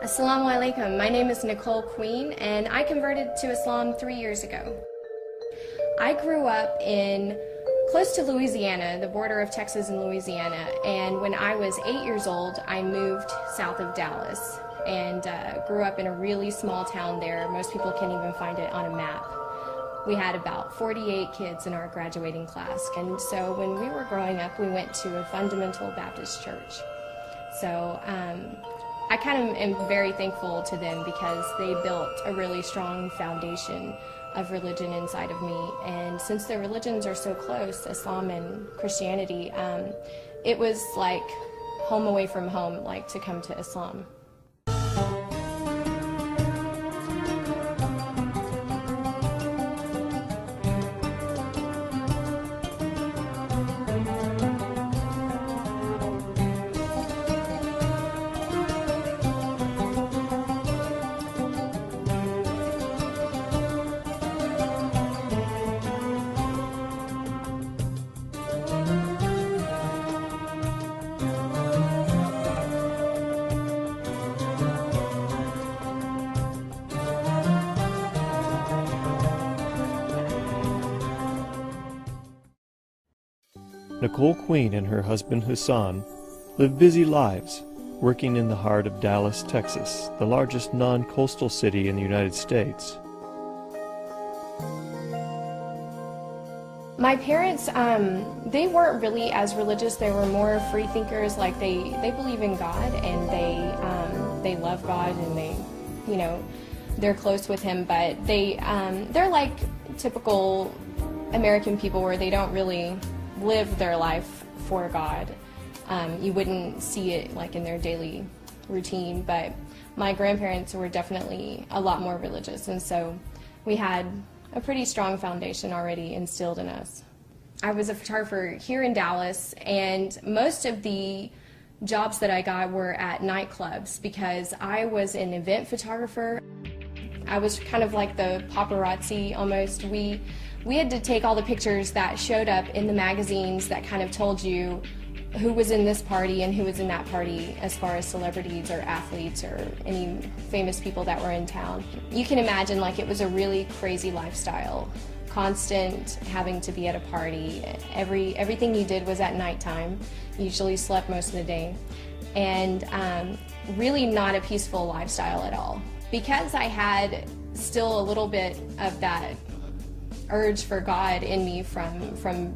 Assalamu alaikum. My name is Nicole Queen and I converted to Islam 3 years ago. I grew up in close to Louisiana, the border of Texas and Louisiana, and when I was 8 years old I moved south of Dallas and grew up in a really small town there. Most people can't even find it on a map. We had about 48 kids in our graduating class, and so when we were growing up we went to a fundamental Baptist church. So I kind of am very thankful to them because they built a really strong foundation of religion inside of me, and since their religions are so close, Islam and Christianity, it was like home away from home, like to come to Islam. Nicole Queen and her husband Hassan live busy lives, working in the heart of Dallas, Texas, the largest non-coastal city in the United States. My parents, they weren't really as religious. They were more free thinkers. Like they believe in God and they love God and they're close with Him. But they're like typical American people where they don't really live their life for God. You wouldn't see it like in their daily routine, but my grandparents were definitely a lot more religious, and so we had a pretty strong foundation already instilled in us. I was a photographer here in Dallas, and most of the jobs that I got were at nightclubs because I was an event photographer. I was kind of like the paparazzi almost. We had to take all the pictures that showed up in the magazines that kind of told you who was in this party and who was in that party as far as celebrities or athletes or any famous people that were in town. You can imagine like it was a really crazy lifestyle. Constant having to be at a party. Everything you did was at nighttime. You usually slept most of the day. And really not a peaceful lifestyle at all. Because I had still a little bit of that urge for God in me from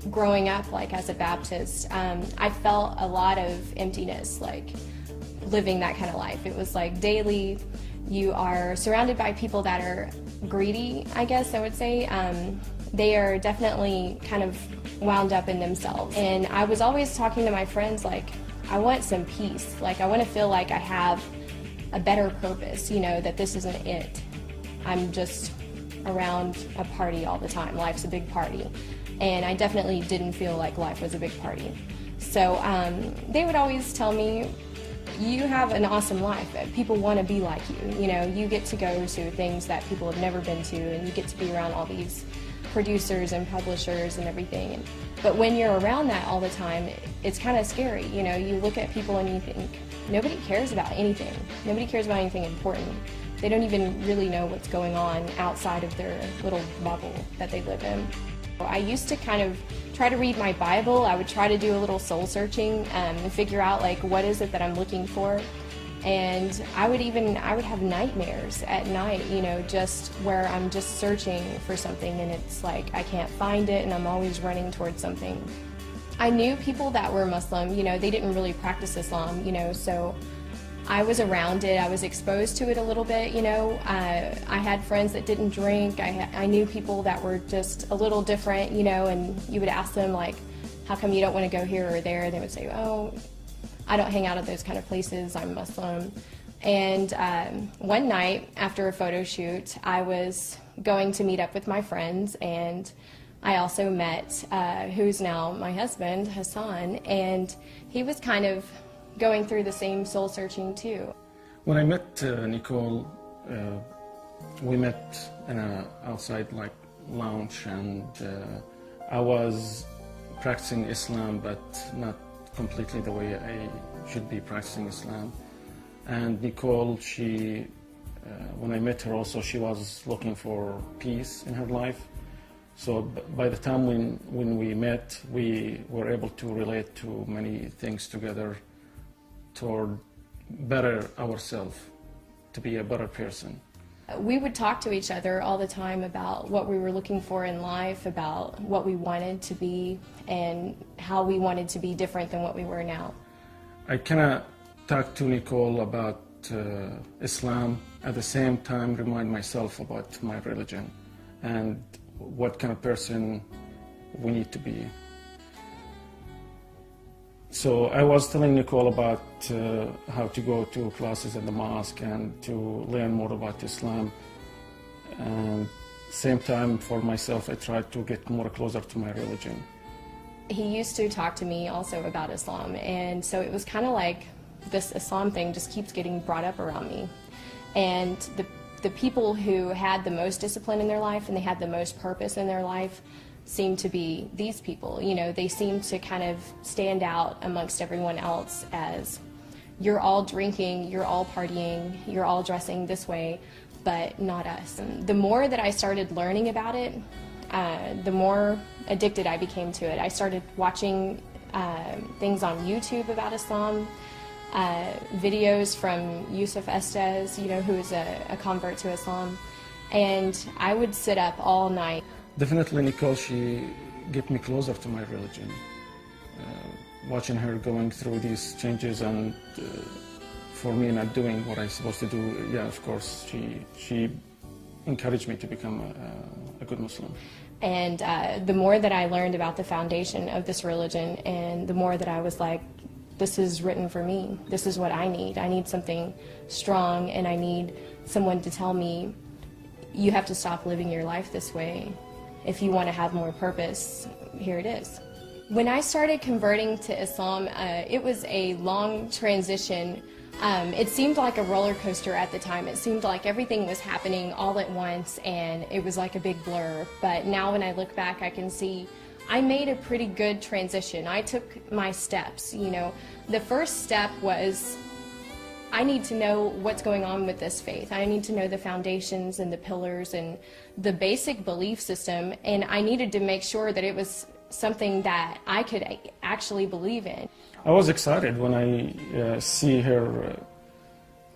growing up like as a Baptist, I felt a lot of emptiness like living that kind of life. It was like daily you are surrounded by people that are greedy, I guess I would say. They are definitely kind of wound up in themselves, and I was always talking to my friends like, I want some peace, like I want to feel like I have a better purpose, that this isn't it. I'm just around a party all the time. Life's a big party. And I definitely didn't feel like life was a big party. So they would always tell me, you have an awesome life. People want to be like you. You get to go to things that people have never been to, and you get to be around all these producers and publishers and everything. But when you're around that all the time, it's kind of scary. You look at people and you think, nobody cares about anything. Nobody cares about anything important. They don't even really know what's going on outside of their little bubble that they live in. I used to kind of try to read my Bible. I would try to do a little soul searching and figure out like what is it that I'm looking for. And I would have nightmares at night, just where I'm just searching for something and it's like I can't find it and I'm always running towards something. I knew people that were Muslim, they didn't really practice Islam, so I was around it. I was exposed to it a little bit, I had friends that didn't drink. I knew people that were just a little different, and you would ask them like, how come you don't want to go here or there? They would say, oh, I don't hang out at those kind of places. I'm Muslim. And one night after a photo shoot, I was going to meet up with my friends, and I also met who's now my husband, Hassan, and he was kind of going through the same soul searching too. When I met Nicole, we met in a outside like lounge, and I was practicing Islam, but not completely the way I should be practicing Islam. And Nicole, she, when I met her also, she was looking for peace in her life. So by the time when we met, we were able to relate to many things together toward better ourselves, to be a better person. We would talk to each other all the time about what we were looking for in life, about what we wanted to be, and how we wanted to be different than what we were now. I kind of talk to Nicole about Islam, at the same time remind myself about my religion and what kind of person we need to be. So I was telling Nicole about how to go to classes in the mosque and to learn more about Islam. And same time for myself, I tried to get more closer to my religion. He used to talk to me also about Islam, and so it was kind of like this Islam thing just keeps getting brought up around me. And the people who had the most discipline in their life and they had the most purpose in their life seemed to be these people. You know, they seemed to kind of stand out amongst everyone else as, you're all drinking, you're all partying, you're all dressing this way, but not us. And the more that I started learning about it, the more addicted I became to it. I started watching things on YouTube about Islam, videos from Yusuf Estes, you know, who is a convert to Islam, and I would sit up all night. Definitely Nicole, she get me closer to my religion. Watching her going through these changes and for me not doing what I'm supposed to do, yeah, of course, she encouraged me to become a good Muslim. And the more that I learned about the foundation of this religion, and the more that I was like, this is written for me. This is what I need. I need something strong, and I need someone to tell me, you have to stop living your life this way. If you want to have more purpose, here it is. When I started converting to Islam, it was a long transition. It seemed like a roller coaster at the time. It seemed like everything was happening all at once, and it was like a big blur. But now when I look back, I can see I made a pretty good transition. I took my steps, you know. The first step was, I need to know what's going on with this faith. I need to know the foundations and the pillars and the basic belief system, and I needed to make sure that it was something that I could actually believe in. I was excited when I see her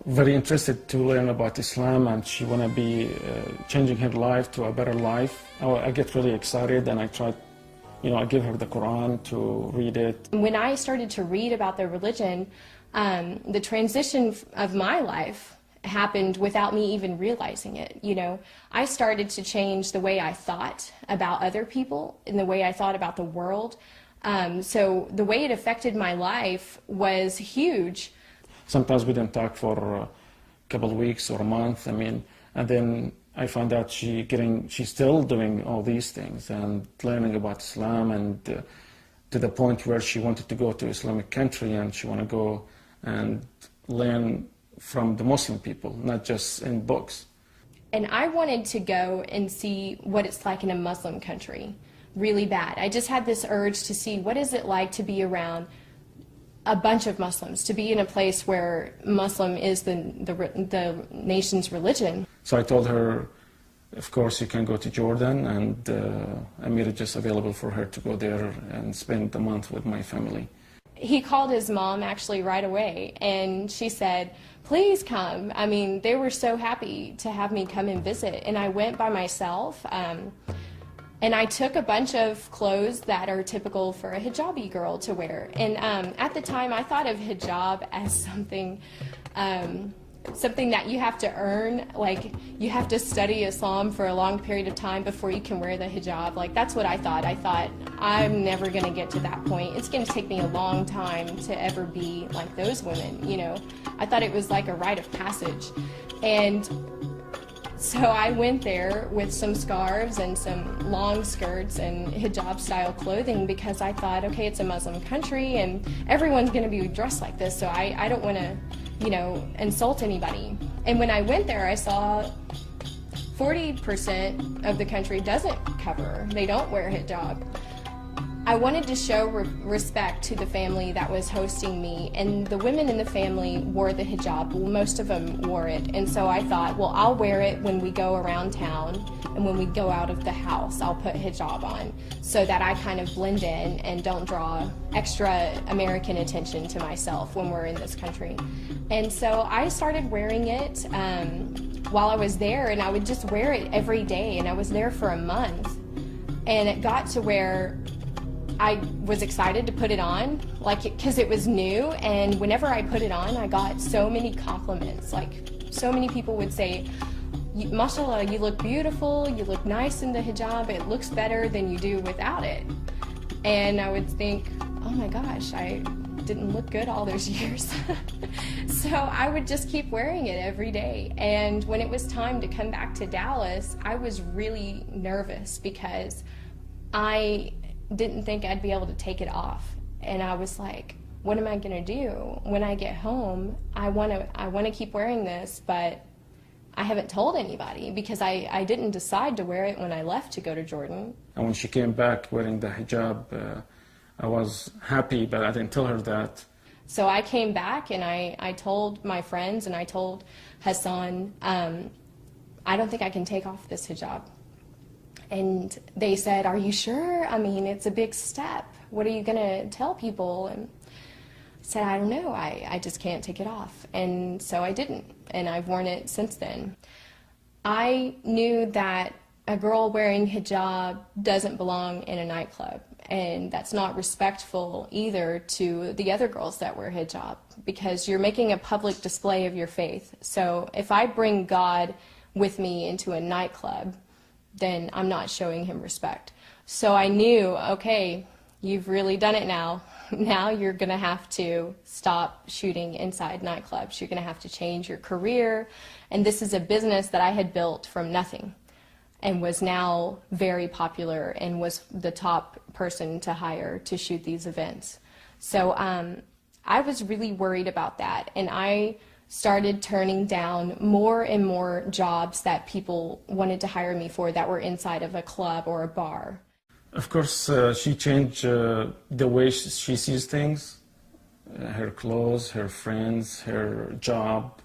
very interested to learn about Islam, and she want to be changing her life to a better life. I get really excited, and I try, you know, I give her the Quran to read it. When I started to read about the religion, the transition of my life happened without me even realizing it. You know, I started to change the way I thought about other people and the way I thought about the world. So the way it affected my life was huge. Sometimes we didn't talk for a couple of weeks or a month. I mean, and then I found out she's still doing all these things and learning about Islam, and to the point where she wanted to go to Islamic country, and she want to go and learn from the Muslim people, not just in books. And I wanted to go and see what it's like in a Muslim country, really bad. I just had this urge to see what is it like to be around a bunch of Muslims, to be in a place where Muslim is the nation's religion. So I told her, of course, you can go to Jordan, and I made it just available for her to go there and spend a month with my family. He called his mom actually right away, and she said, please come. I mean, they were so happy to have me come and visit, and I went by myself, and I took a bunch of clothes that are typical for a hijabi girl to wear. And at the time, I thought of hijab as something that you have to earn, like you have to study Islam for a long period of time before you can wear the hijab. Like, that's what I thought. I thought, I'm never going to get to that point. It's going to take me a long time to ever be like those women, you know. I thought it was like a rite of passage. And so I went there with some scarves and some long skirts and hijab-style clothing because I thought, okay, it's a Muslim country and everyone's going to be dressed like this, so I don't want to, you know, insult anybody. And when I went there, I saw 40% of the country doesn't cover. They don't wear hijab. I wanted to show respect to the family that was hosting me, and the women in the family wore the hijab. Well, most of them wore it, and so I thought, well, I'll wear it when we go around town, and when we go out of the house, I'll put hijab on, so that I kind of blend in and don't draw extra American attention to myself when we're in this country. And so I started wearing it while I was there, and I would just wear it every day, and I was there for a month, and it got to where I was excited to put it on, like, because it was new, and whenever I put it on, I got so many compliments. Like, so many people would say, mashallah, you look beautiful, you look nice in the hijab, it looks better than you do without it. And I would think, oh my gosh, I didn't look good all those years. So I would just keep wearing it every day. And when it was time to come back to Dallas, I was really nervous because I didn't think I'd be able to take it off. And I was like, what am I gonna do when I get home? I wanna keep wearing this, but I haven't told anybody because I didn't decide to wear it when I left to go to Jordan. And when she came back wearing the hijab, I was happy, but I didn't tell her that. So I came back and I told my friends and I told Hassan, I don't think I can take off this hijab. And they said, are you sure? I mean, it's a big step. What are you going to tell people? And I said, I don't know. I just can't take it off. And so I didn't. And I've worn it since then. I knew that a girl wearing hijab doesn't belong in a nightclub. And that's not respectful either to the other girls that wear hijab, because you're making a public display of your faith. So if I bring God with me into a nightclub, then I'm not showing him respect. So I knew, okay, you've really done it now. Now you're going to have to stop shooting inside nightclubs. You're going to have to change your career. And this is a business that I had built from nothing and was now very popular and was the top person to hire to shoot these events. So I was really worried about that. And I started turning down more and more jobs that people wanted to hire me for that were inside of a club or a bar. Of course, she changed the way she sees things, her clothes, her friends, her job.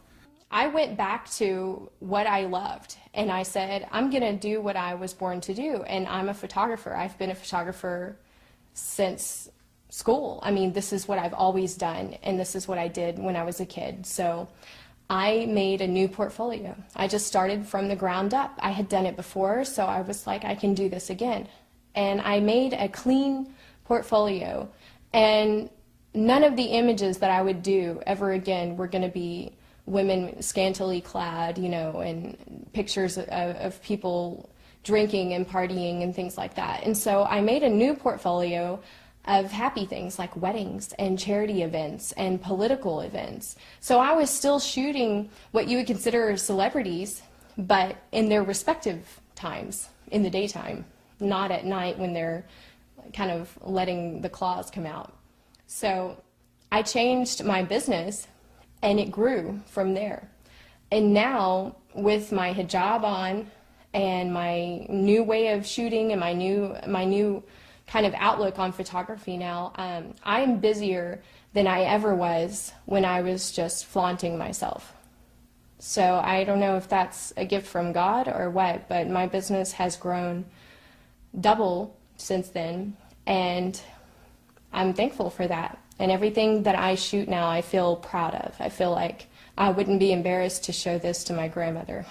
I went back to what I loved, and I said, I'm going to do what I was born to do, and I'm a photographer. I've been a photographer since school. I mean, this is what I've always done, and this is what I did when I was a kid. So I made a new portfolio. I just started from the ground up. I had done it before, so I was like, I can do this again. And I made a clean portfolio, and none of the images that I would do ever again were going to be women scantily clad, you know, and pictures of people drinking and partying and things like that. And so I made a new portfolio of happy things like weddings and charity events and political events. So I was still shooting what you would consider celebrities, but in their respective times, in the daytime, not at night when they're kind of letting the claws come out. So I changed my business and it grew from there. And now with my hijab on and my new way of shooting and my new kind of outlook on photography now, I'm busier than I ever was when I was just flaunting myself. So I don't know if that's a gift from God or what, but my business has grown double since then, and I'm thankful for that. And everything that I shoot now, I feel proud of. I feel like I wouldn't be embarrassed to show this to my grandmother.